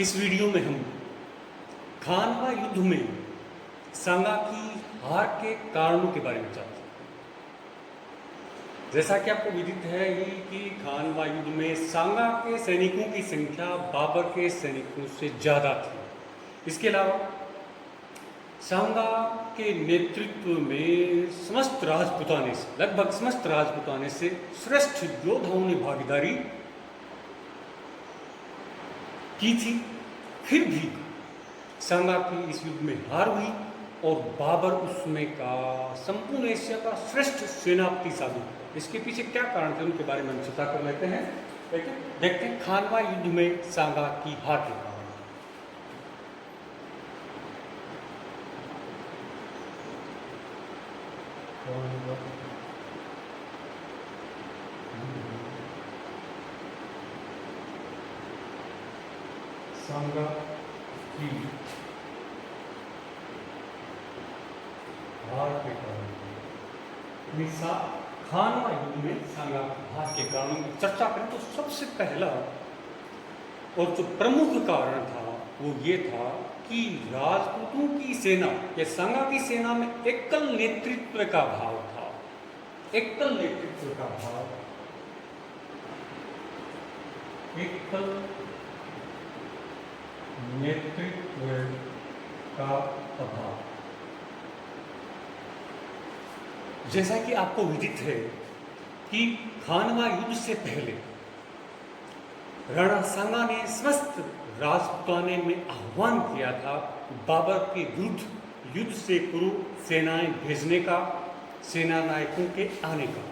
इस वीडियो में हम खानवा युद्ध में सांगा की हार के कारणों के बारे में जानते हैं। जैसा कि आपको विदित है ही कि खानवा युद्ध में सांगा के सैनिकों की संख्या बाबर के सैनिकों से ज़्यादा थी। इसके अलावा सांगा के नेतृत्व में समस्त राजपुताने से लगभग समस्त राजपुताने से श्रेष्ठ योद्धाओं ने भागीदारी की थी। फिर भी सांगा की इस युद्ध में हार हुई और बाबर उस समय का संपूर्ण एशिया का श्रेष्ठ सेनापति साबित हुआ। इसके पीछे क्या कारण थे उनके बारे में हम चर्चा कर लेते हैं। देखते हैं खानवा युद्ध में सांगा की हार के कारण। सांगा की हार के कारण खानवा युद्ध में सांगा की हार के कारणों की चर्चा करें तो सबसे पहला और जो प्रमुख कारण था वो ये था कि राजपूतों की सेना या सांगा की सेना में एकल नेतृत्व का भाव था। एकल नेतृत्व का भाव, एकल नेतृत्व का अभाव। जैसा कि आपको विदित है कि खानवा युद्ध से पहले राणा सांगा ने समस्त राजपुताने में आह्वान किया था बाबर के विरुद्ध युद्ध से पूर्व सेनाएं भेजने का, सेना नायकों के आने का,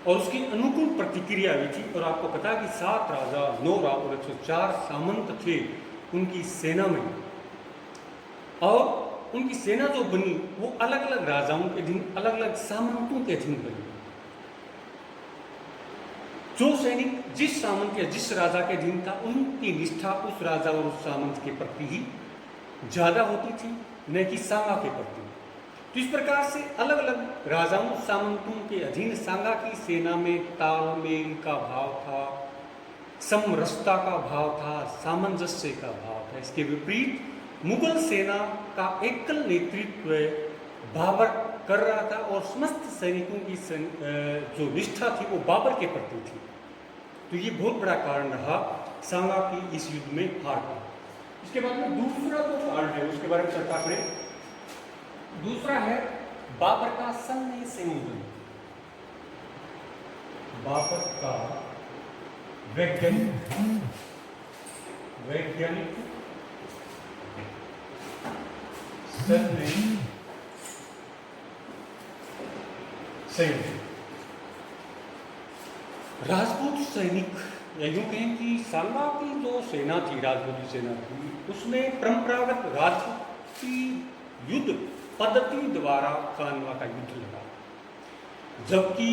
और उसकी अनुकूल प्रतिक्रिया हुई थी। और आपको पता है कि 7 राजा, 9 राजा और 104 सामंत थे उनकी सेना में, और उनकी सेना जो बनी वो अलग अलग राजाओं के अधीन, अलग अलग सामंतों के अधीन बनी। जो सैनिक जिस सामंत या जिस राजा के अधीन था उनकी निष्ठा उस राजा और उस सामंत के प्रति ही ज्यादा होती थी, न कि सांगा के प्रति। तो इस प्रकार से अलग अलग राजाओं सामंतों के अधीन सांगा की सेना में तालमेल का भाव था, समरसता का भाव था, सामंजस्य का भाव था। इसके विपरीत मुगल सेना का एकल नेतृत्व बाबर कर रहा था और समस्त सैनिकों की जो निष्ठा थी वो बाबर के प्रति थी। तो ये बहुत बड़ा कारण रहा सांगा की इस युद्ध में हार का। इसके बाद में दूसरा जो कारण है उसके बारे में चर्चा करें। दूसरा है बाबर का सैन्य संयोजन, बाबर का वैज्ञानिक सैन्य संयोजन। राजपूत सैनिक, या यूं कहें कि सांगा की जो सेना थी, राजपूती सेना थी, उसमें परंपरागत राजपूती युद्ध पद्धति द्वारा खानवा का युद्ध लड़ा, जबकि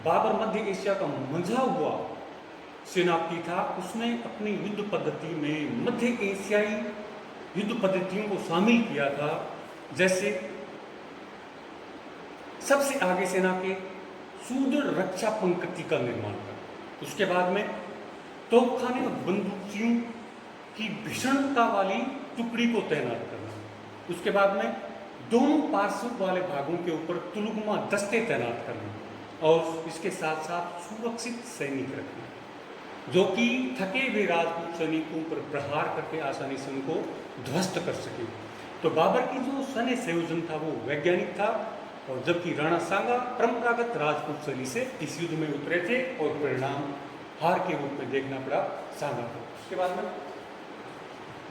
बाबर मध्य एशिया का मंझा हुआ सेनापति था। उसने अपनी युद्ध पद्धति में मध्य एशियाई युद्ध पद्धतियों को शामिल किया था। जैसे सबसे आगे सेना के सुदृढ़ रक्षा पंक्ति का निर्माण करना, उसके बाद में तोपखाने और बंदूकियों की भीषणता वाली टुकड़ी को तैनात करना, उसके बाद में दोनों पार्श्व वाले भागों के ऊपर तुलुगमा दस्ते तैनात करना, और इसके साथ साथ सुरक्षित सैनिक रखना जो कि थके हुए राजपूत सैनिकों पर प्रहार करके आसानी से उनको ध्वस्त कर सके। तो बाबर की जो सैन्य संयोजन था वो वैज्ञानिक था, और जबकि राणा सांगा परंपरागत राजपूत शैली से इस युद्ध में उतरे थे और परिणाम हार के रूप में देखना पड़ा सांगा को। उसके बाद में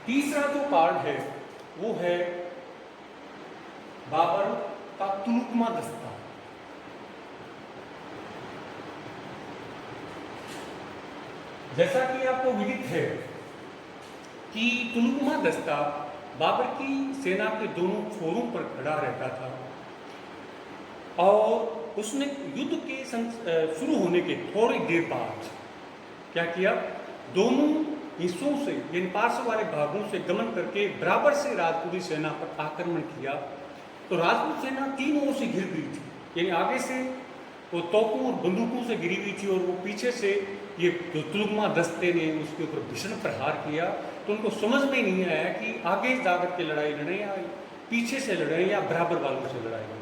तीसरा जो कारण है वो है बाबर का तुलुकमा दस्ता। जैसा कि आपको विदित है कि तुलुकमा दस्ता बाबर की सेना के दोनों छोरों पर खड़ा रहता था, और उसने युद्ध के शुरू होने के थोड़ी देर बाद क्या किया, दोनों हिस्सों से यानी पार्श्व वाले भागों से गमन करके बराबर से राजपूती सेना पर आक्रमण किया। तो राजपूत सेना 3 ओर से घिर गई थी, यानी आगे से वो तोपों और बंदूकों से घिरी हुई थी, और वो पीछे से ये जो तुलुगमा दस्ते ने उसके ऊपर भीषण प्रहार किया, तो उनको समझ में नहीं आया कि आगे जाकर के लड़ाई लड़ें या पीछे से लड़ें या बराबर वालों से लड़ाई लड़ें।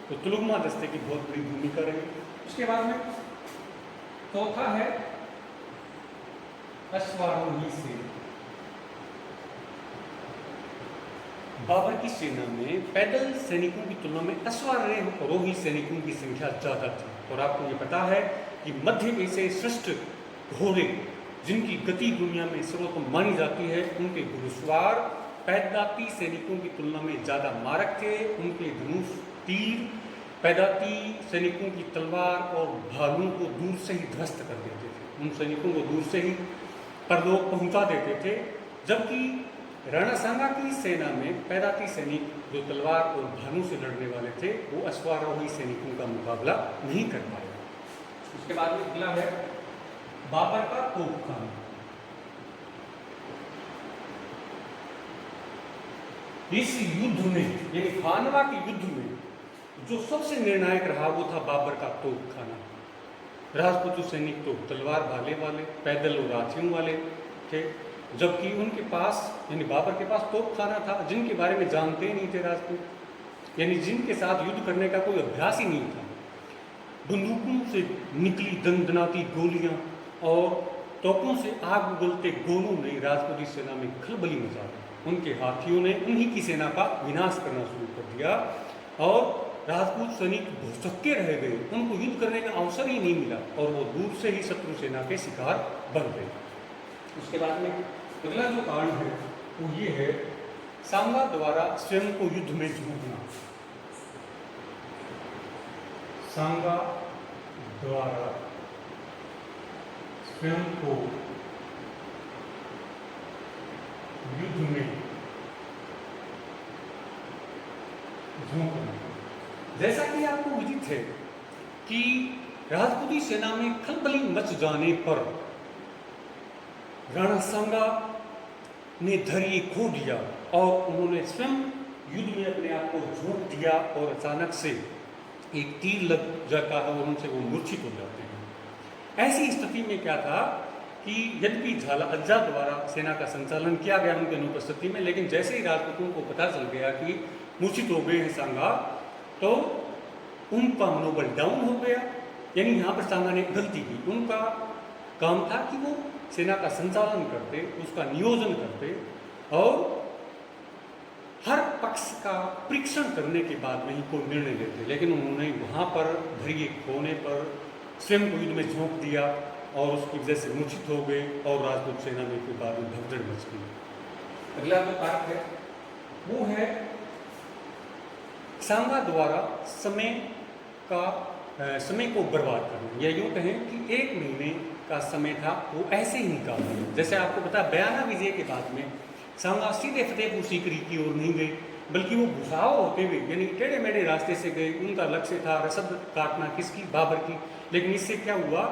तो तुलुगमा दस्ते की बहुत बड़ी भूमिका रही। उसके बाद में चौथा है अश्वारोही सेना। बाबर की सेना में पैदल सैनिकों की तुलना में अश्वारोही सैनिकों की संख्या ज्यादा थी। और आपको ये पता है कि मध्य एशियाई श्रेष्ठ घोड़े जिनकी गति दुनिया में सर्वोत्तम मानी जाती है, उनके घुड़सवार पैदाती सैनिकों की तुलना में ज्यादा मारक थे। उनके धनुष तीर पैदाती सैनिकों की तलवार और भालों को दूर से ही ध्वस्त कर देते थे, उन सैनिकों को दूर से ही परलोक पहुंचा देते थे। जबकि राणा सांगा की सेना में पैदाती सैनिक जो तलवार और भालू से लड़ने वाले थे, वो अश्वारोही सैनिकों का मुकाबला नहीं कर पाए। उसके बाद में अगला है बाबर का तोपखाना। इस युद्ध में यानी खानवा के युद्ध में जो सबसे निर्णायक रहा वो था बाबर का तोपखाना। राजपूत सैनिक तो तलवार भाले वाले, पैदल और हाथियों वाले थे, जबकि उनके पास यानी बाबर के पास तोपखाना था जिनके बारे में जानते ही नहीं थे राजपूत, यानी जिनके साथ युद्ध करने का कोई अभ्यास ही नहीं था। बंदूकों से निकली दंदनाती गोलियां और तोपों से आग उगलते गोलों ने राजपूती सेना में खलबली मचा दी। उनके हाथियों ने उन्हीं की सेना का विनाश करना शुरू कर दिया और राजपूत सैनिक भौचक्के रह गए, उनको युद्ध करने का अवसर ही नहीं मिला और वो दूर से ही शत्रु सेना के शिकार बन गए। उसके बाद में अगला जो कारण है वो ये है सांगा द्वारा स्वयं को युद्ध में झोंकना। सांगा द्वारा स्वयं को युद्ध में झोंकना। जैसा कि आपको विदित है कि राजपूती सेना में खलबली मच जाने पर राणा सांगा ने धैर्य खो दिया और उन्होंने स्वयं युद्ध में अपने आप को झोंक दिया और अचानक से एक तीर लग जाता है और उनसे वो मूर्छित हो जाते हैं। ऐसी स्थिति में क्या था कि यद्यपि झाला अज्जा द्वारा सेना का संचालन किया गया उनके अनुपस्थिति में, लेकिन जैसे ही राजपूतों को पता चल गया कि मूर्छित हो गए हैं सांगा, तो उनका मनोबल डाउन हो गया। यानी यहाँ पर सांगा ने गलती की। उनका काम था कि वो सेना का संचालन करते, उसका नियोजन करते और हर पक्ष का परीक्षण करने के बाद में ही कोई निर्णय लेते, लेकिन उन्होंने वहाँ पर धैर्य खोने पर स्वयं को युद्ध में झोंक दिया और उसकी वजह से मूर्छित हो गए और राजपूत सेना में के बाद में भगदड़ मच गई। अगला जो कारक है वो है सांगा द्वारा समय को बर्बाद करना। या यूँ कहें कि 1 महीने का समय था वो ऐसे ही निकाल दिया। जैसे आपको पता बयाना विजय के बाद में सांगा सीधे फतेहपुर सीकरी की ओर नहीं गए, बल्कि वो भुसाव होते हुए यानी टेढ़े मेढ़े रास्ते से गए। उनका लक्ष्य था रसद काटना, किसकी? बाबर की। लेकिन इससे क्या हुआ,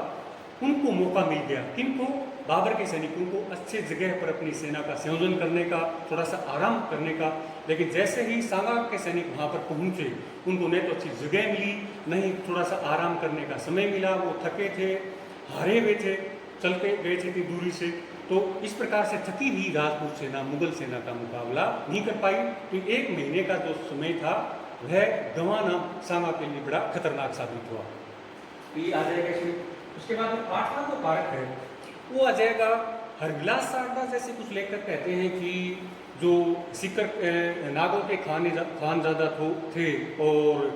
उनको मौका मिल गया, किनको? बाबर के सैनिकों को अच्छे जगह पर अपनी सेना का संयोजन करने का, थोड़ा सा आराम करने का। लेकिन जैसे ही सांगा के सैनिक वहाँ पर पहुँचे, उनको न तो अच्छी जगह मिली, न ही थोड़ा सा आराम करने का समय मिला। वो थके थे, हारे हुए थे, चलते गए थे इतनी दूरी से, तो इस प्रकार से थकी हुई राजपूत सेना मुगल सेना का मुकाबला नहीं कर पाई। तो 1 महीने का जो समय था वह गंवाना सांगा के लिए बड़ा खतरनाक साबित हुआ। ये आ जाएगा इसमें। उसके बाद 8वां जो कारक है वो आ जाएगा हरविलास सारदा। जैसे कुछ लेखक कहते हैं कि जो सिकर नागों के खानजादा थे और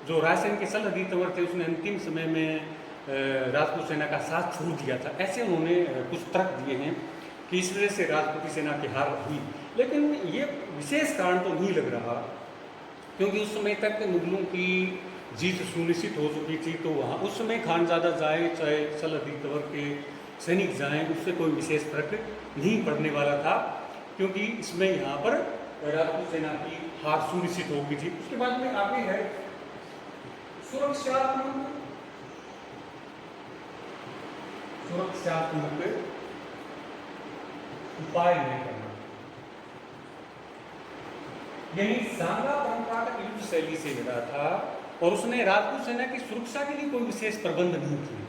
जो रायसेन के सलहदी तंवर थे, उसने अंतिम समय में राजपूत सेना का साथ छोड़ दिया था। ऐसे उन्होंने कुछ तर्क दिए हैं कि इस वजह से राजपूती सेना की हार हुई। लेकिन ये विशेष कारण तो नहीं लग रहा, क्योंकि उस समय तक मुगलों की जीत सुनिश्चित हो चुकी थी। तो वहाँ उस समय खानजादा जाए चाहे सलहदी तंवर के सैनिक जाएं, उससे कोई विशेष फर्क नहीं पड़ने वाला था, क्योंकि इसमें यहाँ पर राजपूत सेना की हार सुनिश्चित हो गई थी। उसके बाद में आगे है सुरक्षात्मक उपाय नहीं करना। यानी सांगा परंपरागत युद्ध शैली से लड़ा था और उसने राजपूत सेना की सुरक्षा के लिए कोई विशेष प्रबंध नहीं किए।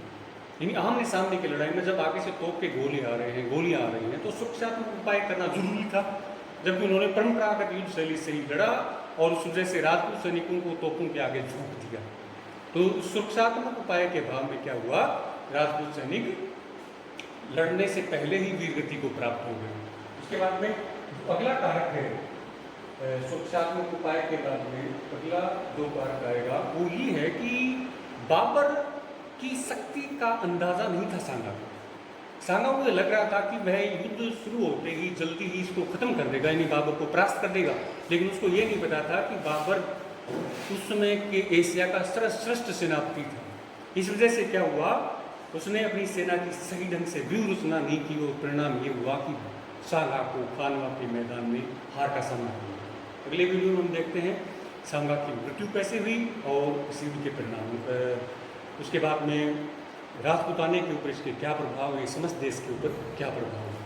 यानी आमने सामने की लड़ाई में जब आगे से तोप के गोलियां आ रही हैं तो सुरक्षात्मक उपाय करना जरूरी था, जबकि उन्होंने परंपरागत युद्ध शैली से ही लड़ा और उस वजह से राजपूत सैनिकों को तोपों के आगे झोंक दिया। तो सुरक्षात्मक उपाय के भाव में क्या हुआ, राजपूत सैनिक लड़ने से पहले ही वीरगति को प्राप्त हो गए। उसके बाद में अगला कारक है सुरक्षात्मक उपाय के बाद में अगला जो कारक आएगा वो ये है कि बाबर की शक्ति का अंदाजा नहीं था सांगा को लग रहा था कि वह युद्ध शुरू होते ही जल्दी ही इसको खत्म कर देगा, यानी बाबर को परास्त कर देगा, लेकिन उसको ये नहीं पता था कि बाबर उस समय के एशिया का श्रेष्ठ सेनापति था। इस वजह से क्या हुआ, उसने अपनी सेना की सही ढंग से व्यूह रचना नहीं की और परिणाम ये हुआ कि सांगा को खानवा के मैदान में हार का सामना करना। अगले वीडियो में हम देखते हैं सांगा की मृत्यु कैसे हुई और इस युद्ध के परिणाम, उसके बाद में राजपूताने के ऊपर इसके क्या प्रभाव है, समस्त देश के ऊपर क्या प्रभाव है।